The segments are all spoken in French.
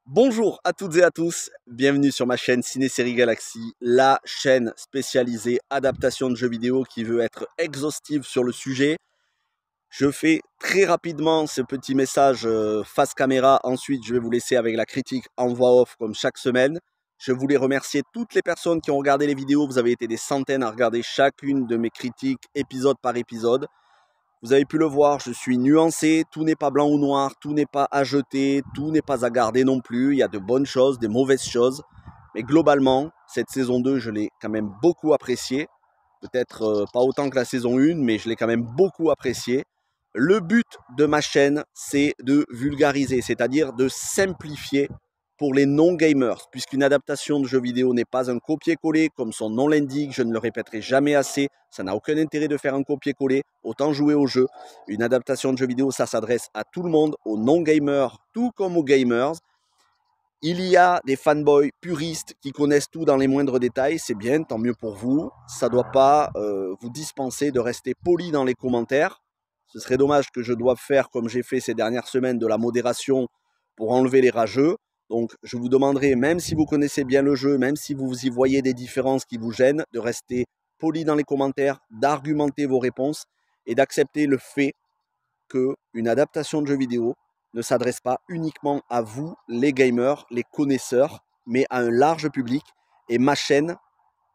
Bonjour à toutes et à tous, bienvenue sur ma chaîne Ciné-Série Galaxy, la chaîne spécialisée adaptation de jeux vidéo qui veut être exhaustive sur le sujet. Je fais très rapidement ce petit message face caméra, ensuite je vais vous laisser avec la critique en voix off comme chaque semaine. Je voulais remercier toutes les personnes qui ont regardé les vidéos, vous avez été des centaines à regarder chacune de mes critiques épisode par épisode. Vous avez pu le voir, je suis nuancé, tout n'est pas blanc ou noir, tout n'est pas à jeter, tout n'est pas à garder non plus. Il y a de bonnes choses, des mauvaises choses. Mais globalement, cette saison 2, je l'ai quand même beaucoup appréciée. Peut-être pas autant que la saison 1, mais je l'ai quand même beaucoup appréciée. Le but de ma chaîne, c'est de vulgariser, c'est-à-dire de simplifier pour les non-gamers, puisqu'une adaptation de jeu vidéo n'est pas un copier-coller, comme son nom l'indique, je ne le répéterai jamais assez, ça n'a aucun intérêt de faire un copier-coller, autant jouer au jeu. Une adaptation de jeu vidéo, ça s'adresse à tout le monde, aux non-gamers, tout comme aux gamers. Il y a des fanboys puristes qui connaissent tout dans les moindres détails, c'est bien, tant mieux pour vous. Ça ne doit pas vous dispenser de rester poli dans les commentaires. Ce serait dommage que je doive faire, comme j'ai fait ces dernières semaines, de la modération pour enlever les rageux. Donc je vous demanderai, même si vous connaissez bien le jeu, même si vous y voyez des différences qui vous gênent, de rester poli dans les commentaires, d'argumenter vos réponses et d'accepter le fait qu'une adaptation de jeu vidéo ne s'adresse pas uniquement à vous, les gamers, les connaisseurs, mais à un large public. Et ma chaîne,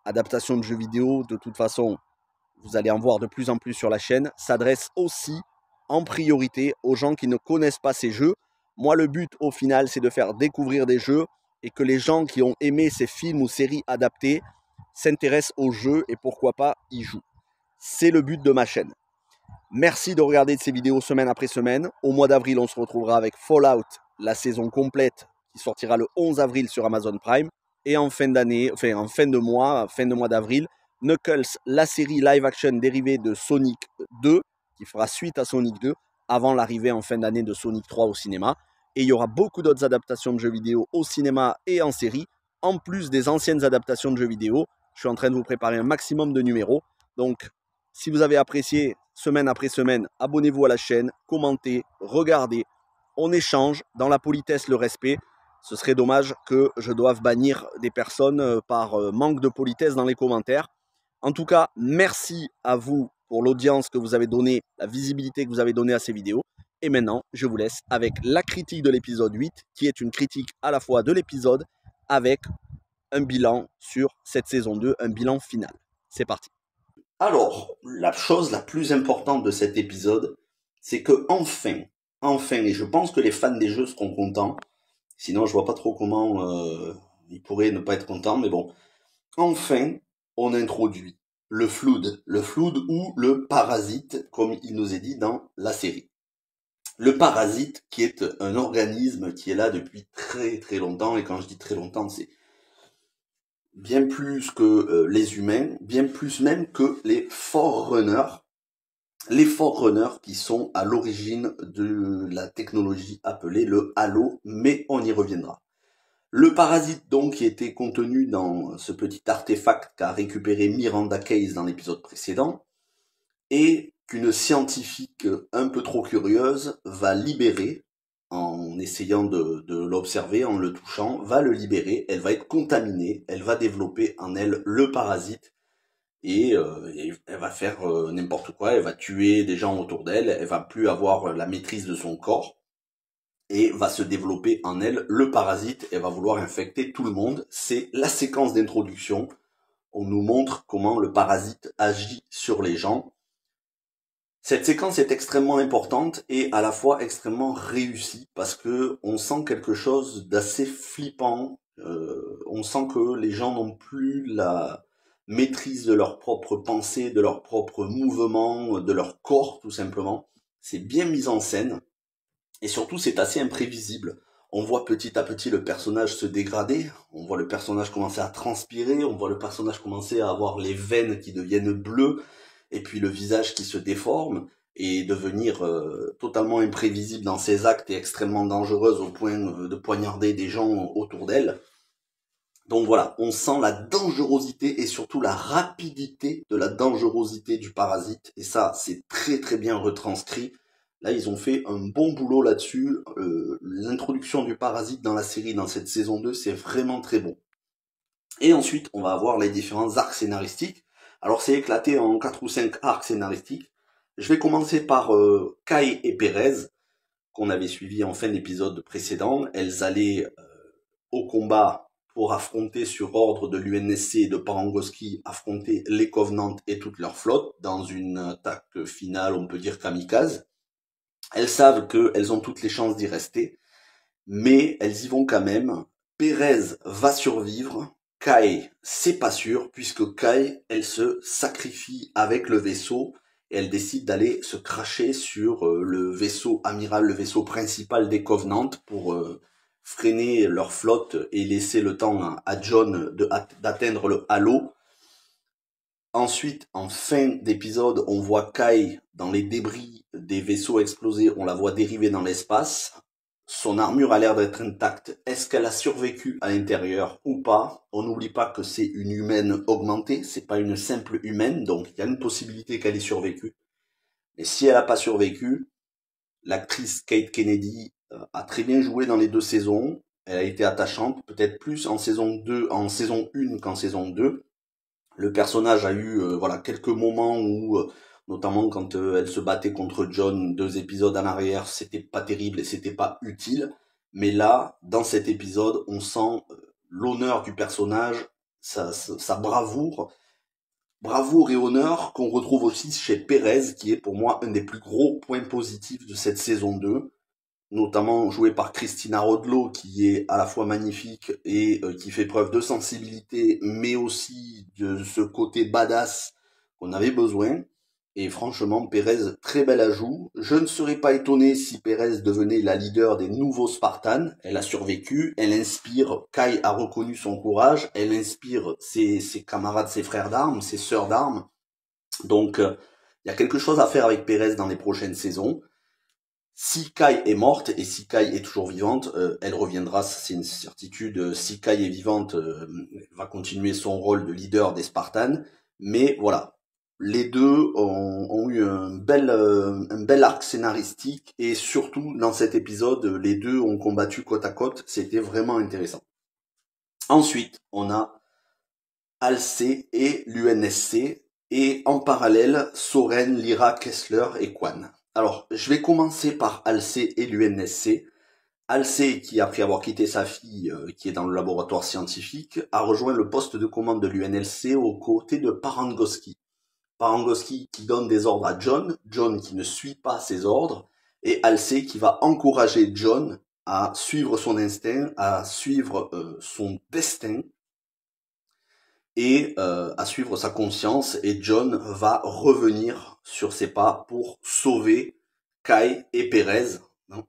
adaptation de jeux vidéo, de toute façon, vous allez en voir de plus en plus sur la chaîne, s'adresse aussi en priorité aux gens qui ne connaissent pas ces jeux. Moi, le but au final, c'est de faire découvrir des jeux et que les gens qui ont aimé ces films ou séries adaptées s'intéressent aux jeux et pourquoi pas y jouent. C'est le but de ma chaîne. Merci de regarder ces vidéos semaine après semaine. Au mois d'avril, on se retrouvera avec Fallout, la saison complète qui sortira le 11 avril sur Amazon Prime. Et en fin d'année, enfin en fin de mois d'avril, Knuckles, la série live action dérivée de Sonic 2, qui fera suite à Sonic 2, avant l'arrivée en fin d'année de Sonic 3 au cinéma. Et il y aura beaucoup d'autres adaptations de jeux vidéo au cinéma et en série, en plus des anciennes adaptations de jeux vidéo. Je suis en train de vous préparer un maximum de numéros. Donc, si vous avez apprécié semaine après semaine, abonnez-vous à la chaîne, commentez, regardez, on échange dans la politesse, le respect. Ce serait dommage que je doive bannir des personnes par manque de politesse dans les commentaires. En tout cas, merci à vous pour l'audience que vous avez donnée, la visibilité que vous avez donnée à ces vidéos. Et maintenant, je vous laisse avec la critique de l'épisode 8, qui est une critique à la fois de l'épisode avec un bilan sur cette saison 2, un bilan final. C'est parti. Alors, la chose la plus importante de cet épisode, c'est que enfin, et je pense que les fans des jeux seront contents, sinon je vois pas trop comment ils pourraient ne pas être contents, mais bon, enfin, on introduit le Flood ou le Parasite, comme il nous est dit dans la série. Le Parasite, qui est un organisme qui est là depuis très très longtemps, et quand je dis très longtemps, c'est bien plus que les humains, bien plus même que les Forerunners. Les Forerunners qui sont à l'origine de la technologie appelée le Halo, mais on y reviendra. Le parasite donc qui était contenu dans ce petit artefact qu'a récupéré Miranda Case dans l'épisode précédent, et qu'une scientifique un peu trop curieuse va libérer en essayant de l'observer, en le touchant, va le libérer, elle va être contaminée, elle va développer en elle le parasite, et elle va faire n'importe quoi, elle va tuer des gens autour d'elle, elle va plus avoir la maîtrise de son corps, et va se développer en elle le parasite, elle va vouloir infecter tout le monde. C'est la séquence d'introduction, on nous montre comment le parasite agit sur les gens. Cette séquence est extrêmement importante et à la fois extrêmement réussie parce que on sent quelque chose d'assez flippant. On sent que les gens n'ont plus la maîtrise de leurs propres pensées, de leurs propres mouvements, de leur corps tout simplement. C'est bien mis en scène et surtout c'est assez imprévisible. On voit petit à petit le personnage se dégrader, on voit le personnage commencer à transpirer, on voit le personnage commencer à avoir les veines qui deviennent bleues, et puis le visage qui se déforme et devenir totalement imprévisible dans ses actes et extrêmement dangereuse au point de poignarder des gens autour d'elle. Donc voilà, on sent la dangerosité et surtout la rapidité de la dangerosité du parasite, et ça c'est très très bien retranscrit Là, ils ont fait un bon boulot là-dessus. L'introduction du parasite dans la série, dans cette saison 2, c'est vraiment très bon. Et ensuite, on va avoir les différents arcs scénaristiques. Alors, c'est éclaté en 4 ou 5 arcs scénaristiques. Je vais commencer par Kai et Perez, qu'on avait suivi en fin d'épisode précédent. Elles allaient au combat pour affronter sur ordre de l'UNSC et de Parangoski, affronter les Covenants et toute leur flotte dans une attaque finale, on peut dire kamikaze. Elles savent qu'elles ont toutes les chances d'y rester, mais elles y vont quand même. Perez va survivre. Kai, c'est pas sûr, puisque Kai, elle se sacrifie avec le vaisseau et elle décide d'aller se cracher sur le vaisseau amiral, le vaisseau principal des Covenants pour freiner leur flotte et laisser le temps à John d'atteindre le halo. Ensuite, en fin d'épisode, on voit Kai dans les débris des vaisseaux explosés, on la voit dériver dans l'espace. Son armure a l'air d'être intacte. Est-ce qu'elle a survécu à l'intérieur ou pas? On n'oublie pas que c'est une humaine augmentée, c'est pas une simple humaine, donc il y a une possibilité qu'elle ait survécu. Mais si elle n'a pas survécu, l'actrice Kate Kennedy a très bien joué dans les 2 saisons. Elle a été attachante, peut-être plus en saison 2, en saison 1 qu'en saison 2. Le personnage a eu voilà quelques moments où, notamment quand elle se battait contre John 2 épisodes en arrière, c'était pas terrible et c'était pas utile. Mais là, dans cet épisode, on sent l'honneur du personnage, sa bravoure, bravoure et honneur qu'on retrouve aussi chez Perez, qui est pour moi un des plus gros points positifs de cette saison 2. Notamment joué par Christina Rodlo, qui est à la fois magnifique et qui fait preuve de sensibilité, mais aussi de ce côté badass qu'on avait besoin. Et franchement, Perez, très bel ajout. Je ne serais pas étonné si Perez devenait la leader des nouveaux Spartans. Elle a survécu, elle inspire, Kai a reconnu son courage, elle inspire ses camarades, ses frères d'armes, ses sœurs d'armes. Donc, il y a quelque chose à faire avec Perez dans les prochaines saisons. Si Kai est morte et si Kai est toujours vivante, elle reviendra, c'est une certitude. Si Kai est vivante, elle va continuer son rôle de leader des Spartans. Mais voilà, les deux ont eu un bel arc scénaristique et surtout dans cet épisode, les deux ont combattu côte à côte. C'était vraiment intéressant. Ensuite, on a Halsey et l'UNSC et en parallèle, Soren, Lyra, Kessler et Quan. Alors, je vais commencer par Halsey et l'UNSC. Halsey, qui après avoir quitté sa fille, qui est dans le laboratoire scientifique, a rejoint le poste de commande de l'UNLC aux côtés de Parangoski. Parangoski qui donne des ordres à John, John qui ne suit pas ses ordres, et Halsey qui va encourager John à suivre son instinct, à suivre son destin, et à suivre sa conscience, et John va revenir sur ses pas pour sauver Kai et Perez.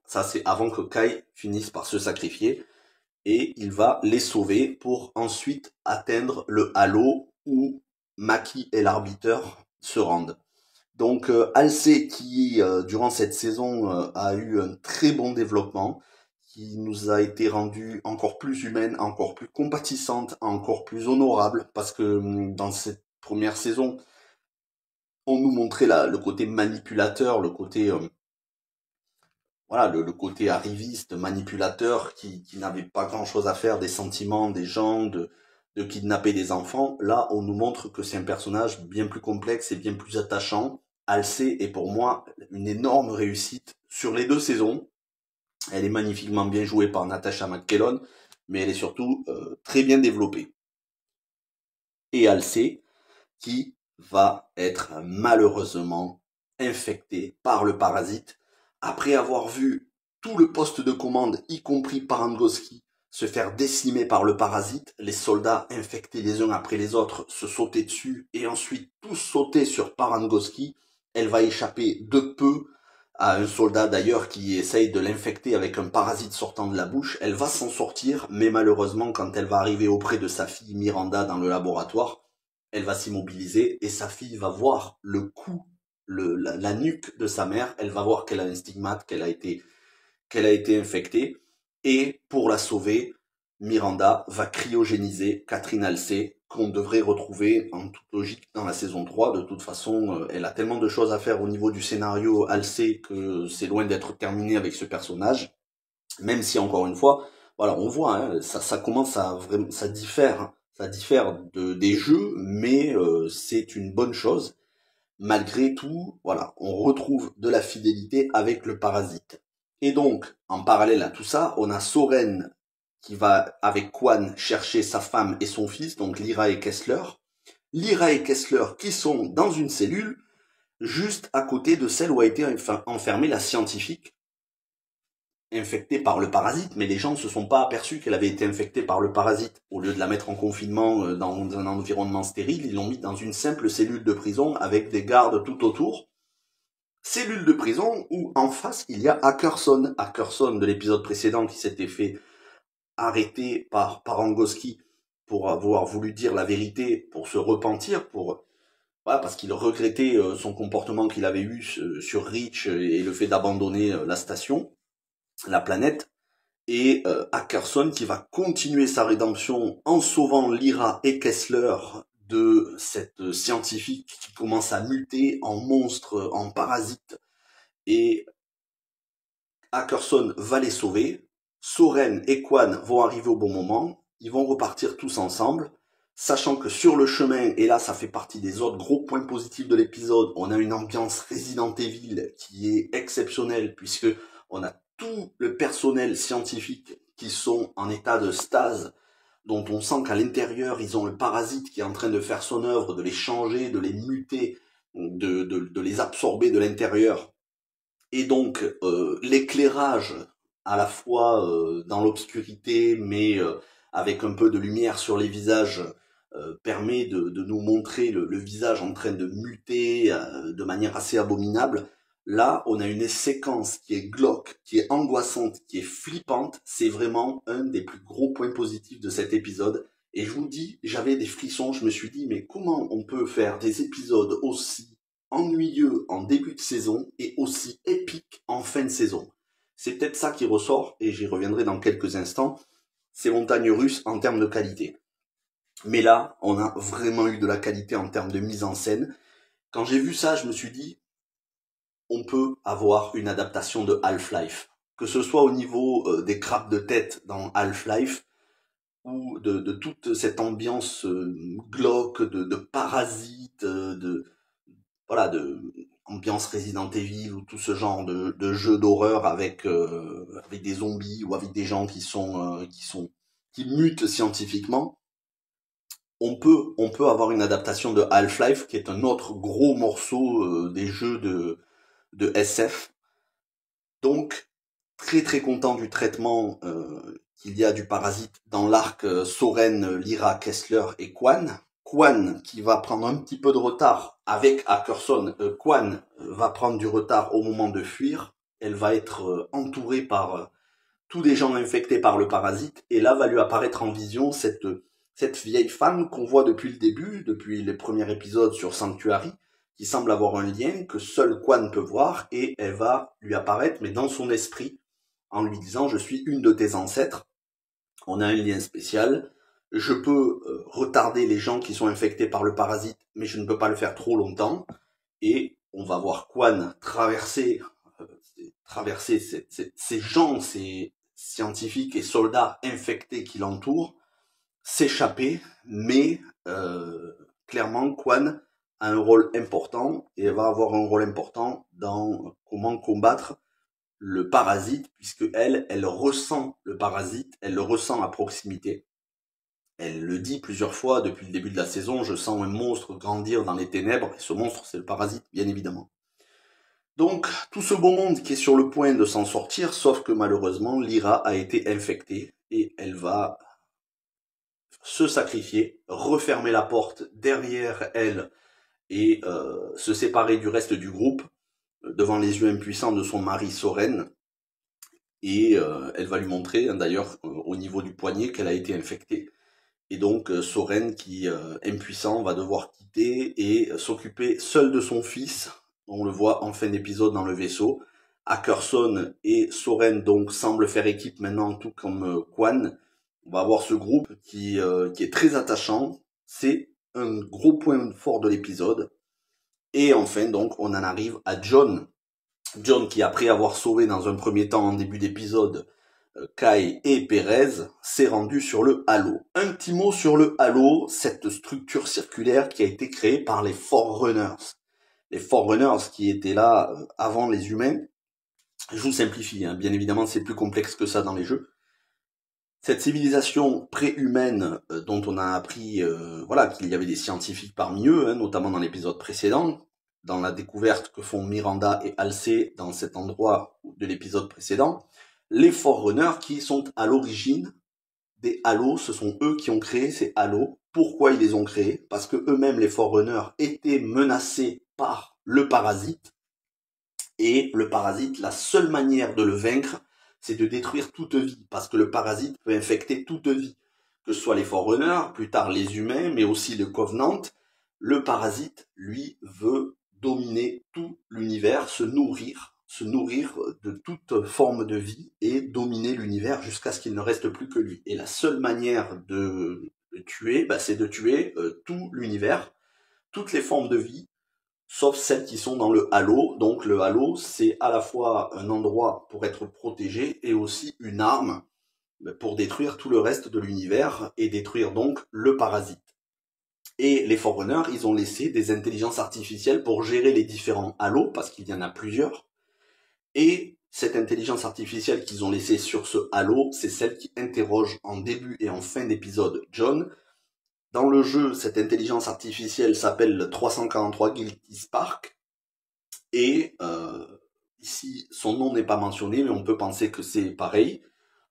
Ça c'est avant que Kai finisse par se sacrifier, et il va les sauver pour ensuite atteindre le halo où Maki et l'arbitre se rendent. Donc Halsey qui durant cette saison a eu un très bon développement, qui nous a été rendue encore plus humaine, encore plus compatissante, encore plus honorable, parce que dans cette première saison, on nous montrait le côté manipulateur, le côté voilà, le côté arriviste, manipulateur, qui n'avait pas grand-chose à faire des sentiments des gens, de kidnapper des enfants. Là, on nous montre que c'est un personnage bien plus complexe et bien plus attachant. Halsey est pour moi une énorme réussite sur les 2 saisons. Elle est magnifiquement bien jouée par Natasha McKellon, mais elle est surtout très bien développée. Et Halsey, qui va être malheureusement infectée par le parasite, après avoir vu tout le poste de commande, y compris Parangoski, se faire décimer par le parasite, les soldats infectés les uns après les autres se sautaient dessus, et ensuite tous sauter sur Parangoski. Elle va échapper de peu à un soldat d'ailleurs qui essaye de l'infecter avec un parasite sortant de la bouche. Elle va s'en sortir, mais malheureusement, quand elle va arriver auprès de sa fille Miranda dans le laboratoire, elle va s'immobiliser et sa fille va voir le cou, la nuque de sa mère. Elle va voir qu'elle a un stigmate, qu'elle a été infectée. Et pour la sauver, Miranda va cryogéniser Catherine Halsey qu'on devrait retrouver en toute logique dans la saison 3. De toute façon, elle a tellement de choses à faire au niveau du scénario, elle sait que c'est loin d'être terminé avec ce personnage, même si encore une fois, voilà, on voit, hein, ça commence à vraiment, ça diffère, hein. Ça diffère des jeux, mais c'est une bonne chose. Malgré tout, voilà, on retrouve de la fidélité avec le parasite. Et donc, en parallèle à tout ça, on a Soren qui va avec Quan chercher sa femme et son fils, donc Lyra et Kessler. Lyra et Kessler qui sont dans une cellule juste à côté de celle où a été enfermée la scientifique infectée par le parasite, mais les gens ne se sont pas aperçus qu'elle avait été infectée par le parasite. Au lieu de la mettre en confinement dans un environnement stérile, ils l'ont mis dans une simple cellule de prison avec des gardes tout autour. Cellule de prison où en face il y a Ackerson. Ackerson de l'épisode précédent qui s'était fait arrêter par Parangoski pour avoir voulu dire la vérité, pour se repentir, voilà, parce qu'il regrettait son comportement qu'il avait eu sur Reach et le fait d'abandonner la station, la planète. Et Ackerson qui va continuer sa rédemption en sauvant Lyra et Kessler de cette scientifique qui commence à muter en monstre, en parasite. Et Ackerson va les sauver. Soren et Quan vont arriver au bon moment. Ils vont repartir tous ensemble, sachant que sur le chemin, et là ça fait partie des autres gros points positifs de l'épisode, on a une ambiance Resident Evil qui est exceptionnelle, puisque on a tout le personnel scientifique qui sont en état de stase, dont on sent qu'à l'intérieur, ils ont le parasite qui est en train de faire son œuvre, de les changer, de les muter, de les absorber de l'intérieur. Et donc, l'éclairage, à la fois dans l'obscurité, mais avec un peu de lumière sur les visages, permet de nous montrer le visage en train de muter de manière assez abominable. Là, on a une séquence qui est glauque, qui est angoissante, qui est flippante. C'est vraiment un des plus gros points positifs de cet épisode. Et je vous dis, j'avais des frissons. Je me suis dit, mais comment on peut faire des épisodes aussi ennuyeux en début de saison et aussi épiques en fin de saison? C'est peut-être ça qui ressort, et j'y reviendrai dans quelques instants. C'est Montagnes Russes en termes de qualité. Mais là, on a vraiment eu de la qualité en termes de mise en scène. Quand j'ai vu ça, je me suis dit, on peut avoir une adaptation de Half-Life. Que ce soit au niveau des crabes de tête dans Half-Life, ou de toute cette ambiance glauque, de parasites, voilà, de ambiance Resident Evil, ou tout ce genre de jeux d'horreur avec des zombies, ou avec des gens qui mutent scientifiquement. On peut avoir une adaptation de Half-Life, qui est un autre gros morceau des jeux de SF. Donc, très très content du traitement qu'il y a du parasite dans l'arc Soren, Lyra, Kessler et Quan. Quan qui va prendre un petit peu de retard avec Ackerson. Quan va prendre du retard au moment de fuir. Elle va être entourée par tous des gens infectés par le parasite. Et là va lui apparaître en vision cette vieille femme qu'on voit depuis le début, depuis les premiers épisodes sur Sanctuary, qui semble avoir un lien que seul Quan peut voir, et elle va lui apparaître, mais dans son esprit, en lui disant « Je suis une de tes ancêtres, on a un lien spécial, je peux retarder les gens qui sont infectés par le parasite, mais je ne peux pas le faire trop longtemps. » Et on va voir Quan traverser ces gens, ces scientifiques et soldats infectés qui l'entourent, s'échapper, mais clairement Quan a un rôle important, et elle va avoir un rôle important dans comment combattre le parasite, puisque elle ressent le parasite, elle le ressent à proximité. Elle le dit plusieurs fois depuis le début de la saison, je sens un monstre grandir dans les ténèbres, et ce monstre c'est le parasite, bien évidemment. Donc, tout ce beau monde qui est sur le point de s'en sortir, sauf que malheureusement, Lyra a été infectée, et elle va se sacrifier, refermer la porte derrière elle, et se séparer du reste du groupe, devant les yeux impuissants de son mari Soren, et elle va lui montrer, d'ailleurs, au niveau du poignet, qu'elle a été infectée. Et donc Soren, qui impuissant, va devoir quitter et s'occuper seul de son fils. On le voit en fin d'épisode dans le vaisseau. Ackerson et Soren donc semblent faire équipe maintenant, tout comme Quan. On va avoir ce groupe qui est très attachant, c'est un gros point fort de l'épisode. Et enfin, donc, on en arrive à Jon. Jon qui, après avoir sauvé dans un premier temps, en début d'épisode, Kai et Perez, s'est rendu sur le Halo. Un petit mot sur le Halo, cette structure circulaire qui a été créée par les Forerunners. Les Forerunners qui étaient là avant les humains. Je vous simplifie, hein. Bien évidemment c'est plus complexe que ça dans les jeux. Cette civilisation préhumaine dont on a appris voilà, qu'il y avait des scientifiques parmi eux, hein, notamment dans l'épisode précédent, dans la découverte que font Miranda et Halsey dans cet endroit de l'épisode précédent, les Forerunners qui sont à l'origine des Halos, ce sont eux qui ont créé ces Halos. Pourquoi ils les ont créés? Parce que eux-mêmes, les Forerunners, étaient menacés par le parasite. Et le parasite, la seule manière de le vaincre, c'est de détruire toute vie. Parce que le parasite peut infecter toute vie. Que ce soit les Forerunners, plus tard les humains, mais aussi le Covenant. Le parasite, lui, veut dominer tout l'univers, se nourrir de toute forme de vie et dominer l'univers jusqu'à ce qu'il ne reste plus que lui. Et la seule manière de le tuer, c'est de tuer tout l'univers, toutes les formes de vie, sauf celles qui sont dans le halo. Donc le halo, c'est à la fois un endroit pour être protégé et aussi une arme pour détruire tout le reste de l'univers et détruire donc le parasite. Et les Forerunners, ils ont laissé des intelligences artificielles pour gérer les différents halos, parce qu'il y en a plusieurs. Et cette intelligence artificielle qu'ils ont laissée sur ce halo, c'est celle qui interroge en début et en fin d'épisode Jon. Dans le jeu, cette intelligence artificielle s'appelle 343 Guilty Spark. Et ici, son nom n'est pas mentionné, mais on peut penser que c'est pareil.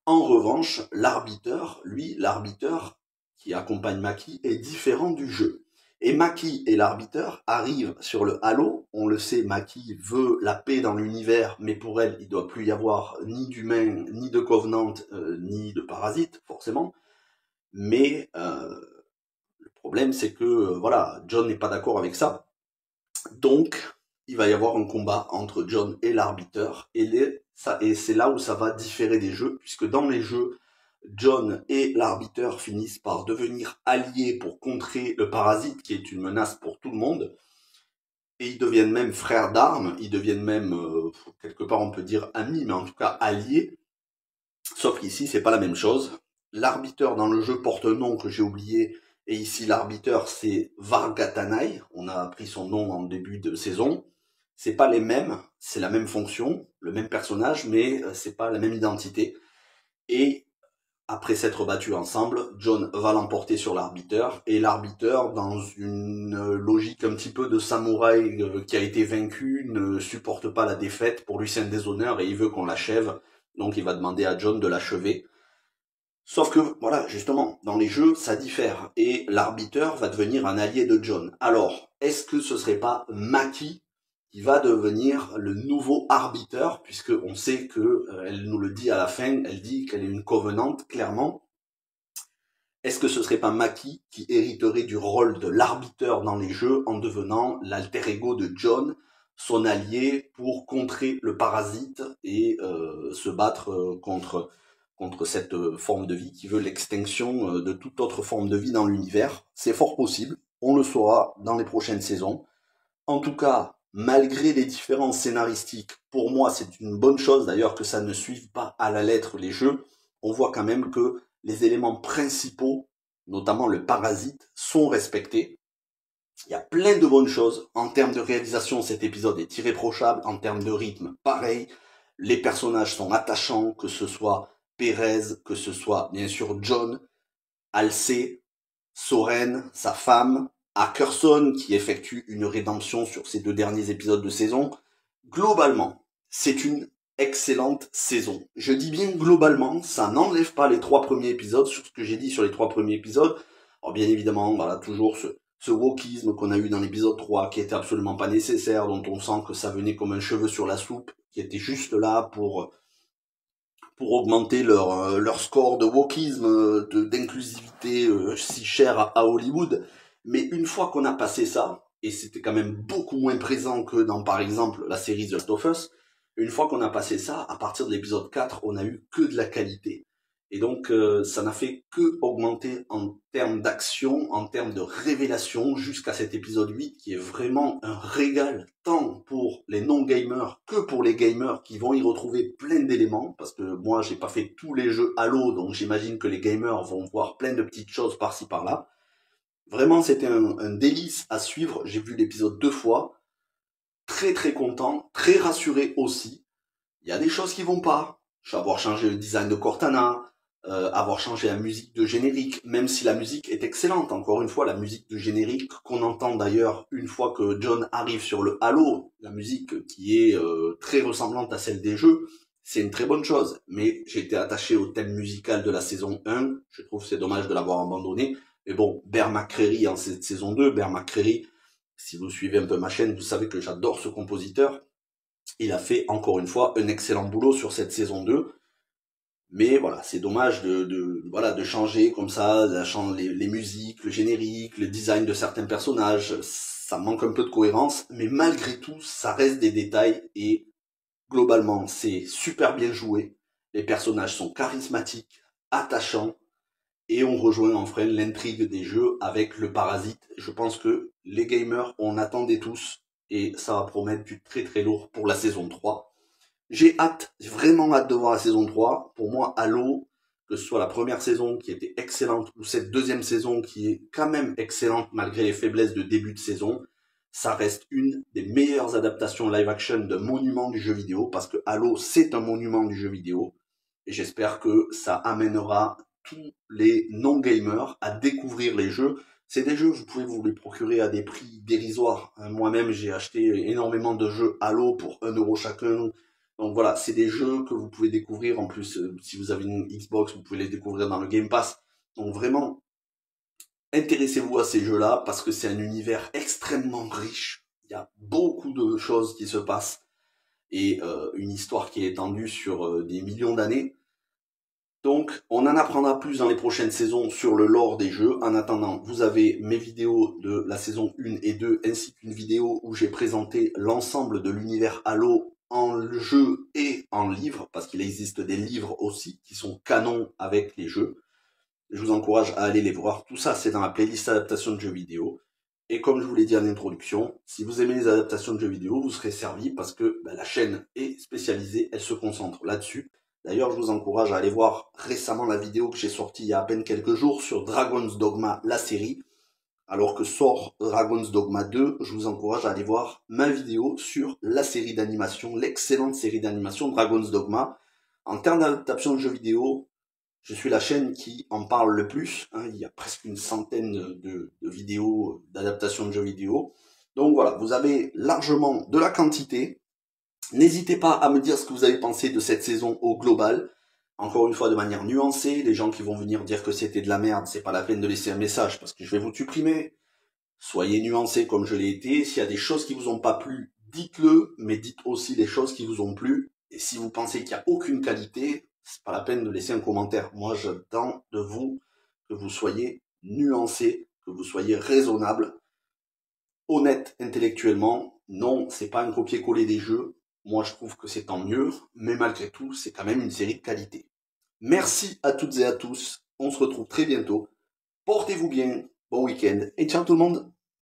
En revanche, l'arbiteur, lui, l'arbiteur qui accompagne Maki, est différent du jeu. Et Maki et l'arbiteur arrivent sur le Halo. On le sait, Maki veut la paix dans l'univers, mais pour elle, il ne doit plus y avoir ni d'humains, ni de Covenant, ni de parasites, forcément. Mais le problème, c'est que voilà, Jon n'est pas d'accord avec ça. Donc, il va y avoir un combat entre Jon et l'arbiteur. Et c'est là où ça va différer des jeux, puisque dans les jeux, Jon et l'arbiteur finissent par devenir alliés pour contrer le parasite, qui est une menace pour tout le monde. Et ils deviennent même frères d'armes, ils deviennent même, quelque part on peut dire amis, mais en tout cas alliés. Sauf qu'ici, c'est pas la même chose. L'arbiteur dans le jeu porte un nom que j'ai oublié, et ici l'arbiteur c'est Vargatanai. On a appris son nom en début de saison. C'est pas les mêmes, c'est la même fonction, le même personnage, mais c'est pas la même identité. Et après s'être battus ensemble, Jon va l'emporter sur l'arbiteur, et l'arbiteur, dans une logique un petit peu de samouraï qui a été vaincu, ne supporte pas la défaite. Pour lui c'est un déshonneur et il veut qu'on l'achève, donc il va demander à Jon de l'achever. Sauf que, voilà, justement, dans les jeux, ça diffère, et l'arbiteur va devenir un allié de Jon. Alors, est-ce que ce serait pas Maki qui va devenir le nouveau arbiteur, puisque on sait que, elle nous le dit à la fin, elle dit qu'elle est une covenante, clairement. Est-ce que ce serait pas Maki qui hériterait du rôle de l'arbiteur dans les jeux en devenant l'alter ego de Jon, son allié pour contrer le parasite et se battre contre cette forme de vie qui veut l'extinction de toute autre forme de vie dans l'univers? C'est fort possible, on le saura dans les prochaines saisons. En tout cas, malgré les différences scénaristiques, pour moi c'est une bonne chose d'ailleurs que ça ne suive pas à la lettre les jeux. On voit quand même que les éléments principaux, notamment le parasite, sont respectés. Il y a plein de bonnes choses. En termes de réalisation, cet épisode est irréprochable. En termes de rythme, pareil. Les personnages sont attachants, que ce soit Perez, que ce soit bien sûr Jon, Halsey, Soren, sa femme, Ackerson qui effectue une rédemption sur ces 2 derniers épisodes de saison. Globalement, c'est une excellente saison. Je dis bien globalement, ça n'enlève pas les 3 premiers épisodes sur ce que j'ai dit sur les 3 premiers épisodes. Alors bien évidemment, voilà, toujours ce wokisme qu'on a eu dans l'épisode 3 qui était absolument pas nécessaire, dont on sent que ça venait comme un cheveu sur la soupe, qui était juste là pour augmenter leur score de wokisme, d'inclusivité si cher à Hollywood. Mais une fois qu'on a passé ça, et c'était quand même beaucoup moins présent que dans par exemple la série The Last of Us, une fois qu'on a passé ça, à partir de l'épisode 4, on a eu que de la qualité. Et donc, ça n'a fait que augmenter en termes d'action, en termes de révélation, jusqu'à cet épisode 8 qui est vraiment un régal, tant pour les non-gamers que pour les gamers qui vont y retrouver plein d'éléments, parce que moi, j'ai pas fait tous les jeux Halo, donc j'imagine que les gamers vont voir plein de petites choses par-ci par-là. Vraiment, c'était un délice à suivre. J'ai vu l'épisode 2 fois. Très très content, très rassuré aussi. Il y a des choses qui vont pas. Je vais avoir changé le design de Cortana, avoir changé la musique de générique, même si la musique est excellente. Encore une fois, la musique de générique qu'on entend d'ailleurs une fois que John arrive sur le Halo, la musique qui est très ressemblante à celle des jeux, c'est une très bonne chose. Mais j'ai été attaché au thème musical de la saison 1. Je trouve que c'est dommage de l'avoir abandonné. Mais bon, Bear McCreary en cette saison 2, Bear McCreary, si vous suivez un peu ma chaîne, vous savez que j'adore ce compositeur. Il a fait encore une fois un excellent boulot sur cette saison 2. Mais voilà, c'est dommage de changer comme ça, les musiques, le générique, le design de certains personnages. Ça manque un peu de cohérence, mais malgré tout, ça reste des détails et globalement, c'est super bien joué. Les personnages sont charismatiques, attachants et on rejoint enfin l'intrigue des jeux avec le parasite. Je pense que les gamers, on attendait tous et ça va promettre du très très lourd pour la saison 3. J'ai hâte, j'ai vraiment hâte de voir la saison 3. Pour moi, Halo, que ce soit la première saison qui était excellente ou cette deuxième saison qui est quand même excellente malgré les faiblesses de début de saison, ça reste une des meilleures adaptations live action de monument du jeu vidéo parce que Halo, c'est un monument du jeu vidéo et j'espère que ça amènera tous les non-gamers à découvrir les jeux. C'est des jeux, vous pouvez vous les procurer à des prix dérisoires. Moi-même, j'ai acheté énormément de jeux Halo pour 1 € chacun. Donc voilà, c'est des jeux que vous pouvez découvrir. En plus, si vous avez une Xbox, vous pouvez les découvrir dans le Game Pass. Donc vraiment, intéressez-vous à ces jeux-là parce que c'est un univers extrêmement riche. Il y a beaucoup de choses qui se passent et une histoire qui est étendue sur des millions d'années. Donc, on en apprendra plus dans les prochaines saisons sur le lore des jeux. En attendant, vous avez mes vidéos de la saison 1 et 2, ainsi qu'une vidéo où j'ai présenté l'ensemble de l'univers Halo en jeu et en livre, parce qu'il existe des livres aussi qui sont canons avec les jeux. Je vous encourage à aller les voir. Tout ça, c'est dans la playlist adaptation de jeux vidéo. Et comme je vous l'ai dit en introduction, si vous aimez les adaptations de jeux vidéo, vous serez servi parce que la chaîne est spécialisée, elle se concentre là-dessus. D'ailleurs, je vous encourage à aller voir récemment la vidéo que j'ai sortie il y a à peine quelques jours sur Dragon's Dogma, la série. Alors que sort Dragon's Dogma 2, je vous encourage à aller voir ma vidéo sur la série d'animation, l'excellente série d'animation Dragon's Dogma. En termes d'adaptation de jeux vidéo, je suis la chaîne qui en parle le plus. Il y a presque une centaine de vidéos d'adaptation de jeux vidéo. Donc voilà, vous avez largement de la quantité. N'hésitez pas à me dire ce que vous avez pensé de cette saison au global. Encore une fois, de manière nuancée. Les gens qui vont venir dire que c'était de la merde, c'est pas la peine de laisser un message parce que je vais vous supprimer. Soyez nuancés comme je l'ai été. S'il y a des choses qui vous ont pas plu, dites-le, mais dites aussi les choses qui vous ont plu. Et si vous pensez qu'il n'y a aucune qualité, c'est pas la peine de laisser un commentaire. Moi, j'attends de vous que vous soyez nuancés, que vous soyez raisonnable, honnête intellectuellement. Non, c'est pas un copier-coller des jeux. Moi, je trouve que c'est tant mieux, mais malgré tout, c'est quand même une série de qualité. Merci à toutes et à tous. On se retrouve très bientôt. Portez-vous bien. Bon week-end et ciao tout le monde.